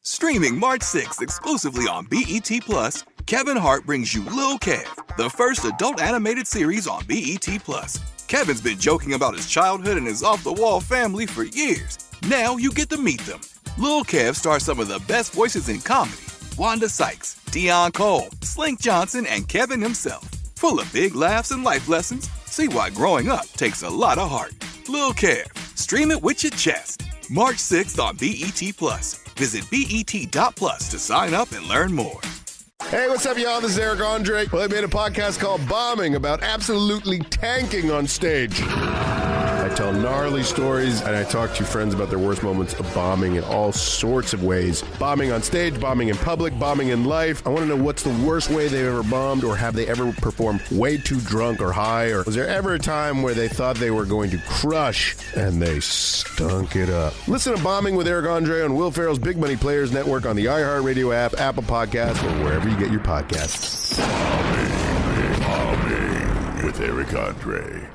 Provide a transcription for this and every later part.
Streaming March 6th exclusively on BET+, Kevin Hart brings you Lil' Kev, the first adult animated series on BET+. Kevin's been joking about his childhood and his off-the-wall family for years. Now you get to meet them. Lil' Kev stars some of the best voices in comedy. Wanda Sykes, Deion Cole, Slink Johnson, and Kevin himself. Full of big laughs and life lessons. See why growing up takes a lot of heart. Lil' Kev. Stream it with your chest. March 6th on BET+. Visit BET.plus to sign up and learn more. Hey, what's up, y'all? This is Eric Andre. Well, I made a podcast called Bombing about absolutely tanking on stage. I tell gnarly stories, and I talk to friends about their worst moments of bombing in all sorts of ways. Bombing on stage, bombing in public, bombing in life. I want to know what's the worst way they've ever bombed, or have they ever performed way too drunk or high, or was there ever a time where they thought they were going to crush and they stunk it up? Listen to Bombing with Eric Andre on Will Ferrell's Big Money Players Network on the iHeartRadio app, Apple Podcasts, or wherever you get your podcasts. Bombing with Eric Andre.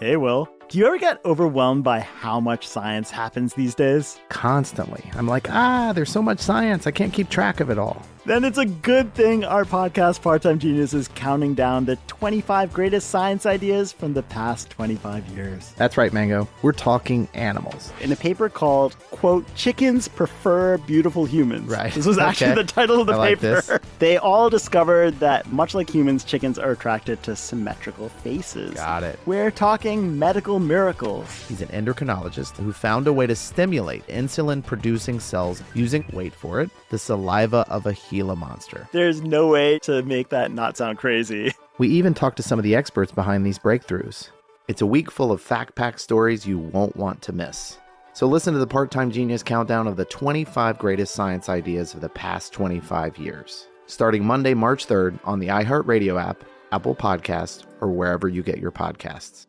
Hey, Will, do you ever get overwhelmed by how much science happens these days? Constantly. I'm like, there's so much science, I can't keep track of it all. Then it's a good thing our podcast, Part-Time Genius, is counting down the 25 greatest science ideas from the past 25 years. That's right, Mango. We're talking animals. In a paper called, quote, Chickens Prefer Beautiful Humans. Right. This was actually the title of the paper. This. They all discovered that, much like humans, chickens are attracted to symmetrical faces. Got it. We're talking medical miracles. He's an endocrinologist who found a way to stimulate insulin-producing cells using, wait for it, the saliva of a Gila monster. There's no way to make that not sound crazy. We even talked to some of the experts behind these breakthroughs. It's a week full of fact-packed stories you won't want to miss. So listen to the Part-Time Genius countdown of the 25 greatest science ideas of the past 25 years. Starting Monday, March 3rd on the iHeartRadio app, Apple Podcasts, or wherever you get your podcasts.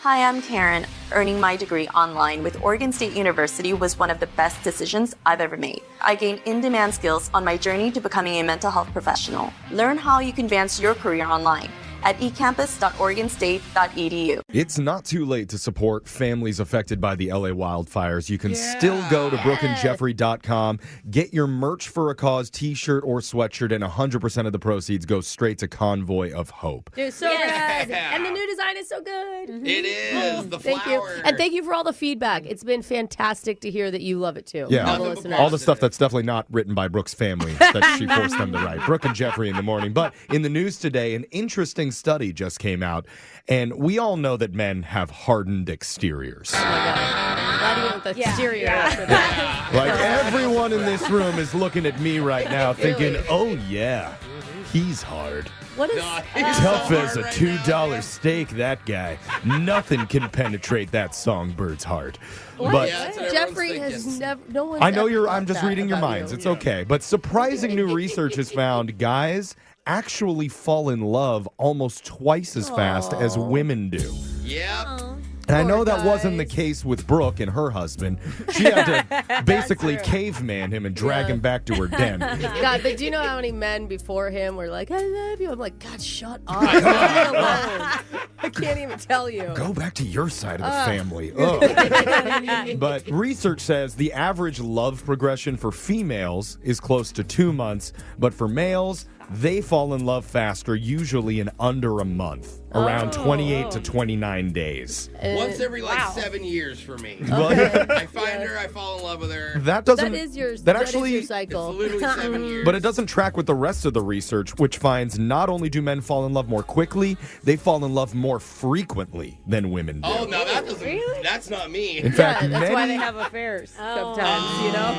Hi, I'm Karen. Earning my degree online with Oregon State University was one of the best decisions I've ever made. I gained in-demand skills on my journey to becoming a mental health professional. Learn how you can advance your career online at ecampus.oregonstate.edu. It's not too late to support families affected by the LA wildfires. You can still go to brookeandjeffery.com, get your Merch for a Cause t-shirt or sweatshirt, and 100% of the proceeds go straight to Convoy of Hope. Dude, so good. And the new design is so good. Mm-hmm. It is. The Thank flower. you. And thank you for all the feedback. It's been fantastic to hear that you love it too. Yeah, all the listeners. all the stuff that's definitely not written by Brooke's family that she forced them to write. Brooke and Jeffrey in the morning. But in the news today, an interesting study just came out, and we all know that men have hardened exteriors. Oh my God. I'm glad you went with the exterior after that. Like everyone in this room is looking at me right now thinking, oh yeah, he's hard. What is Tough as a $2 steak, that guy. Nothing can penetrate that songbird's heart. But Jeffrey has never. No one. I know I'm just reading your minds. It's okay. But surprising new research has found guys actually fall in love almost twice as fast as women do. Yeah. And I know that wasn't the case with Brooke and her husband. She had to basically caveman him and drag him back to her den. God, but do you know how many men before him were like, I love you? I'm like, God, shut up. Leave me alone. I can't even tell you. Go back to your side of the family. Ugh. But research says the average love progression for females is close to 2 months, but for males, they fall in love faster, usually in under a month, around 28 to 29 days. Once every 7 years for me. Okay. I find her, I fall in love with her. That doesn't. That is your cycle. It's literally 7 years. But it doesn't track with the rest of the research, which finds not only do men fall in love more quickly, they fall in love more frequently than women do. Oh, no, that doesn't. Really? That's not me. In fact, that's why they have affairs sometimes, you know?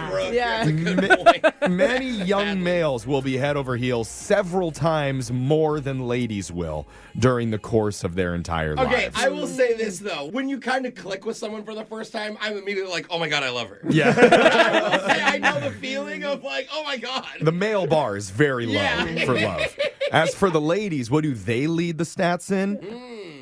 Brooke, Yeah. that's a good point. many young males will be head over heels several times more than ladies will during the course of their entire lives. Okay, I will say this, though. When you kind of click with someone for the first time, I'm immediately like, oh my God, I love her. Yeah. I know the feeling of like, oh my God. The male bar is very low for love. As for the ladies, what do they lead the stats in?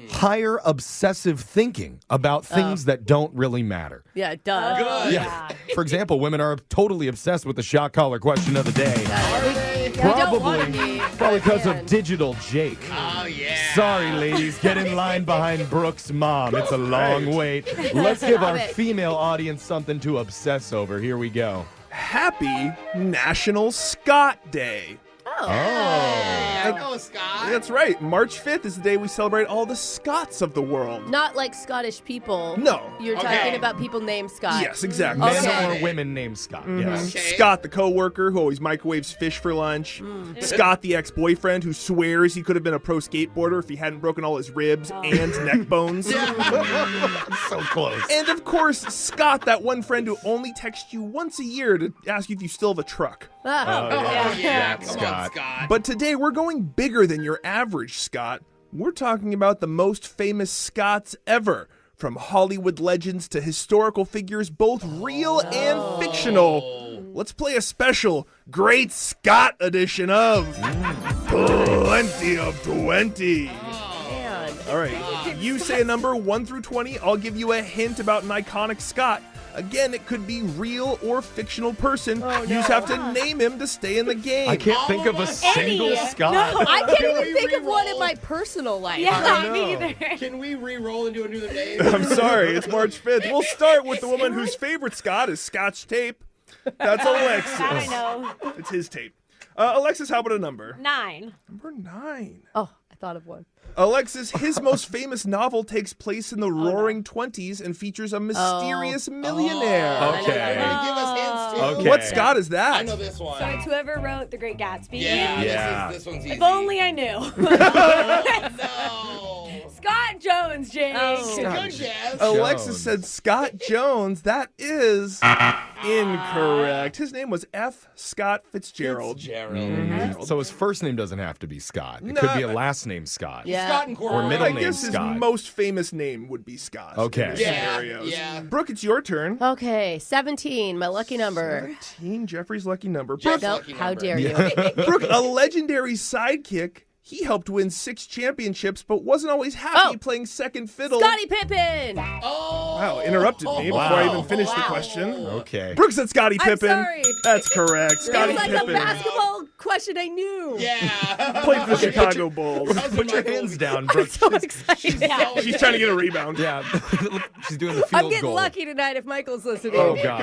Higher obsessive thinking about things that don't really matter. Yeah, it does. Good. Yeah. For example, women are totally obsessed with the shot collar question of the day. You don't want to be. Probably because Man. of Digital Jake. Oh, yeah. Sorry, ladies. Get in line behind Brooke's mom. It's a long wait. Let's give our Stop it. female audience something to obsess over. Here we go. Happy National Scot Day. Oh. I know, Scott. That's right. March 5th is the day we celebrate all the Scots of the world. Not like Scottish people. No. You're Okay. talking about people named Scott. Yes, exactly. Okay. Men or women named Scott. Yes. Okay. Scott, the coworker who always microwaves fish for lunch. Scott, the ex-boyfriend who swears he could have been a pro skateboarder if he hadn't broken all his ribs and neck bones. So close. And of course, Scott, that one friend who only texts you once a year to ask you if you still have a truck. Ah. Oh, yeah. Come Scott. on, Scott. But today we're going bigger than your average Scott. We're talking about the most famous Scots ever. From Hollywood legends to historical figures, both real and fictional. Let's play a special Great Scott edition of Plenty of 20. Man. All right, you say a number 1 through 20. I'll give you a hint about an iconic Scot. Again, it could be real or fictional person. You just have to name him to stay in the game. I can't think of a single Scott. I can't Can even we think of one in re-roll? my personal life. Yeah, me either. Can we re-roll and do a new name? I'm sorry, it's March 5th. We'll start with the woman whose favorite Scott is Scotch tape. That's Alexis. That I know. It's his tape. Alexis, how about a number? 9. Number 9. Oh, I thought of one. Alexis, his most famous novel takes place in the Roaring 20s and features a mysterious millionaire. Okay. Give us hints, too. Okay. What Scott is that? I know this one. So it's whoever wrote The Great Gatsby. Yeah, Yeah. This one's easy. If only I knew. No. Scott Jones, Jake. Oh. Good guess. Alexis Jones. said Scott Jones. That is incorrect. His name was F. Scott Fitzgerald. Gerald. So his first name doesn't have to be Scott. It No, could be a but- last name Scott. Yeah. Scott and Or Corbin. middle I name guess his Scott. most famous name would be Scott. Okay. in those Yeah, scenarios. yeah. Brooke, it's your turn. Okay, 17, my lucky number. 17, Jeffrey's lucky number. Jeff's No, lucky how number. dare you? Brooke, a legendary sidekick. He helped win 6 championships, but wasn't always happy Oh. playing second fiddle. Scottie Pippen. Oh. Wow, interrupted me before I even finished the question. Okay. Brooke said Scottie I'm Pippen. sorry. That's correct. It Scottie was like Pippen. a basketball question I knew. Yeah. Played for the Chicago Bulls. Put your hands down, Brooke. So excited. She's trying to get a rebound. Yeah. She's doing the field I'm getting goal. lucky tonight if Michael's listening. Oh, God.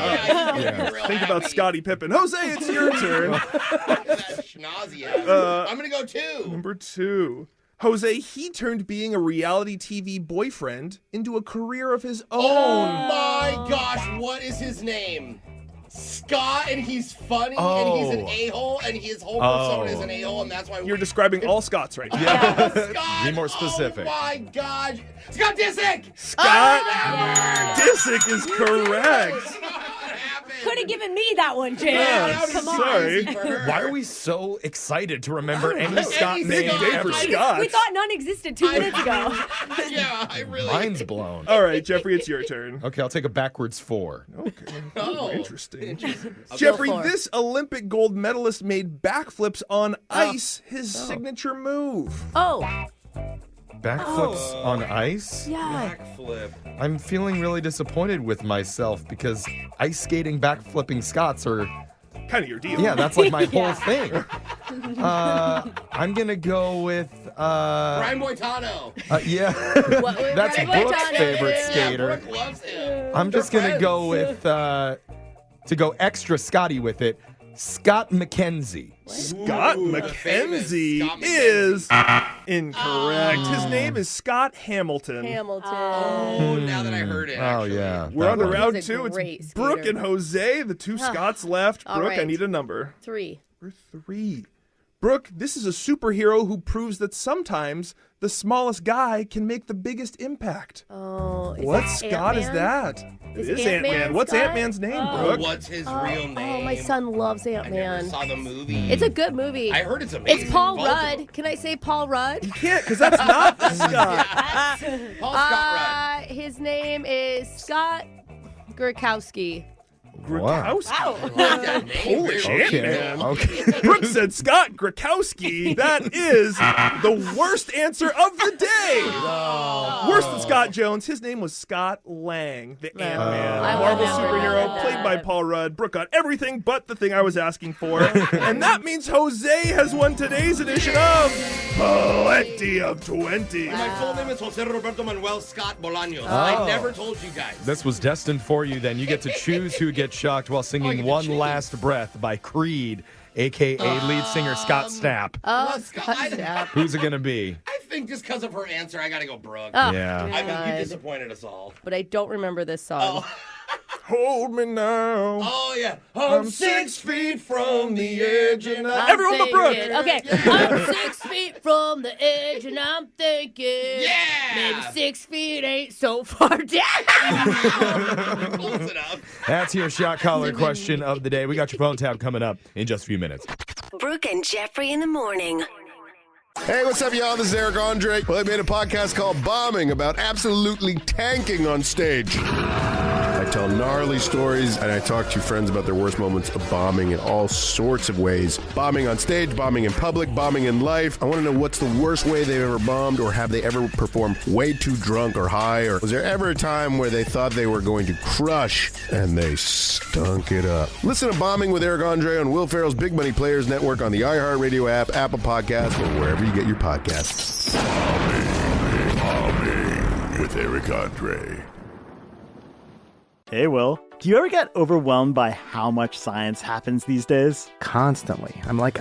Yeah. Think about Scottie Pippen. Jose, it's your turn. That schnozzy ass. I'm going to go 2. Number 2. Jose, he turned being a reality TV boyfriend into a career of his Oh own. my gosh, what is his name? Scott, and he's funny, and he's an a-hole, and his whole persona is an a-hole, and that's why You're describing all Scots right now. Yeah, Scott. Be more specific. Oh my God, Scott Disick. Scott Disick is correct. Could have given me that one, Jake. Yeah, Come on. sorry. Why are we so excited to remember any know. Scott Any name Scott. Day for ever? Scots. We thought none existed 2 minutes ago. Yeah, I really. Mine's blown. All right, Jeffrey, it's your turn. Okay, I'll take a backwards 4. Okay. Oh. Interesting. I'll Jeffrey, go for it. this Olympic gold medalist made backflips on ice, his signature move. Oh, Backflips on ice? yeah. Backflip. I'm feeling really disappointed with myself because ice skating backflipping Scots are, Kind of your deal. yeah, that's like my whole thing. I'm going to go with, Brian Boitano. yeah, What- that's Brian Brooke's Boitano. favorite Yeah, skater. Brooke loves him. I'm just going to go with, to go extra Scotty with it, Scott McKenzie. Scott Ooh, McKenzie famous Scott is incorrect. His name is Scott Hamilton. Hamilton. Oh, now that I heard it. Oh, Actually. yeah. We're that on to one. round He's a 2. great It's Brooke skater. and Jose, the 2 Scots left. All Brooke, I right. need a number. 3. Number 3. Brooke, this is a superhero who proves that sometimes the smallest guy can make the biggest impact. Oh, is What it Scott is Ant-Man? that? Is It is Ant-Man. Ant-Man What's Scott? Ant-Man's name, Oh, Brooke? what's his real name? Oh, my son loves I never Ant-Man. saw the movie. It's a good movie. I heard it's amazing. It's Paul Both of them. Rudd. Can I say Paul Rudd? You can't, because that's not the Scott. Paul Scott Rudd. His name is Scott Gurkowski. Grakowski. Wow. Holy shit, Okay. man. Okay. Brooke said Scott Grakowski. That is the worst answer of the day. Worse than Scott Jones. His name was Scott Lang, the Ant-Man, I Marvel would never superhero, know played that. by Paul Rudd. Brooke got everything but the thing I was asking for. And that means Jose has won today's edition of Plenty of 20. My full name is Jose Roberto Manuel Scott Bolaños. I never told you guys. This was destined for you then. You get to choose who gets shocked while singing One Last Breath by Creed, a.k.a. lead singer Scott Stapp. Scott. Who's it going to be? I think just because of her answer, I got to go Brooke. Yeah. I mean, you God. disappointed us all. But I don't remember this song. Hold me now. Oh, yeah. I'm 6 feet from the edge and Everyone but Brooke. Okay, I'm 6 feet from the edge and I'm thinking, Yeah! maybe 6 feet ain't so far down. Close enough. That's your shot collar question of the day. We got your phone tab coming up in just a few minutes. Brooke and Jeffrey in the morning. Hey, what's up, y'all? This is Eric Andre. Well, I made a podcast called Bombing about absolutely tanking on stage. I tell gnarly stories, and I talk to friends about their worst moments of bombing in all sorts of ways. Bombing on stage, bombing in public, bombing in life. I want to know what's the worst way they've ever bombed, or have they ever performed way too drunk or high, or was there ever a time where they thought they were going to crush and they stunk it up? Listen to Bombing with Eric Andre on Will Ferrell's Big Money Players Network, on the iHeartRadio app, Apple Podcasts, or wherever you get your podcasts. Bombing with Eric Andre. Hey, Will. Do you ever get overwhelmed by how much science happens these days? Constantly. I'm like,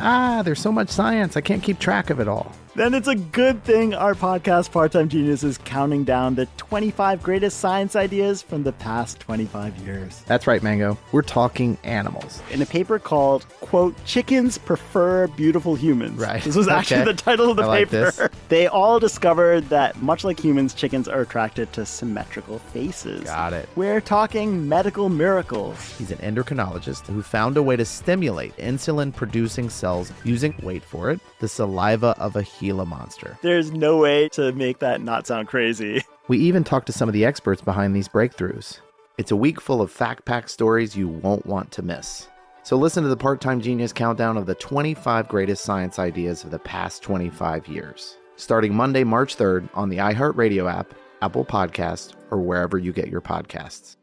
there's so much science. I can't keep track of it all. Then it's a good thing our podcast, Part-Time Genius, is counting down the 25 greatest science ideas from the past 25 years. That's right, Mango. We're talking animals. In a paper called, quote, Chickens Prefer Beautiful Humans. Right. This was actually Okay. the title of the I like paper. this. They all discovered that, much like humans, chickens are attracted to symmetrical faces. Got it. We're talking medical miracles. He's an endocrinologist who found a way to stimulate insulin-producing cells using, wait for it, the saliva of a Gila monster. There's no way to make that not sound crazy. We even talked to some of the experts behind these breakthroughs. It's a week full of fact-packed stories you won't want to miss. So listen to the Part-Time Genius countdown of the 25 greatest science ideas of the past 25 years. Starting Monday, March 3rd on the iHeartRadio app, Apple Podcasts, or wherever you get your podcasts.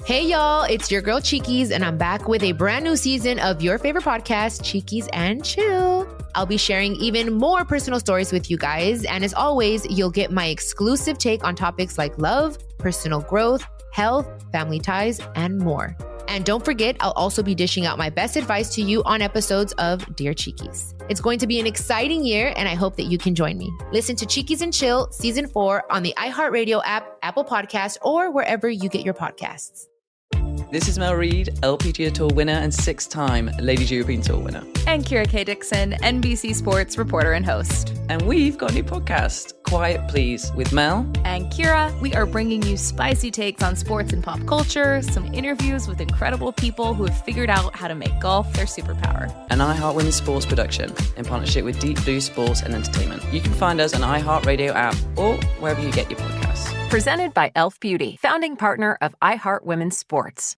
Hey y'all, it's your girl Cheekies, and I'm back with a brand new season of your favorite podcast, Cheekies and Chill. I'll be sharing even more personal stories with you guys, and as always, you'll get my exclusive take on topics like love, personal growth, health, family ties, and more. And don't forget, I'll also be dishing out my best advice to you on episodes of Dear Cheekies. It's going to be an exciting year, and I hope that you can join me. Listen to Cheekies and Chill Season 4 on the iHeartRadio app, Apple Podcasts, or wherever you get your podcasts. This is Mel Reid, LPGA Tour winner and 6-time Ladies European Tour winner. And Kira K. Dixon, NBC Sports reporter and host. And we've got a new podcast, Quiet Please, with Mel. And Kira, we are bringing you spicy takes on sports and pop culture, some interviews with incredible people who have figured out how to make golf their superpower. An iHeart Women's Sports production in partnership with Deep Blue Sports and Entertainment. You can find us on iHeartRadio app or wherever you get your podcasts. Presented by Elf Beauty, founding partner of iHeart Women's Sports.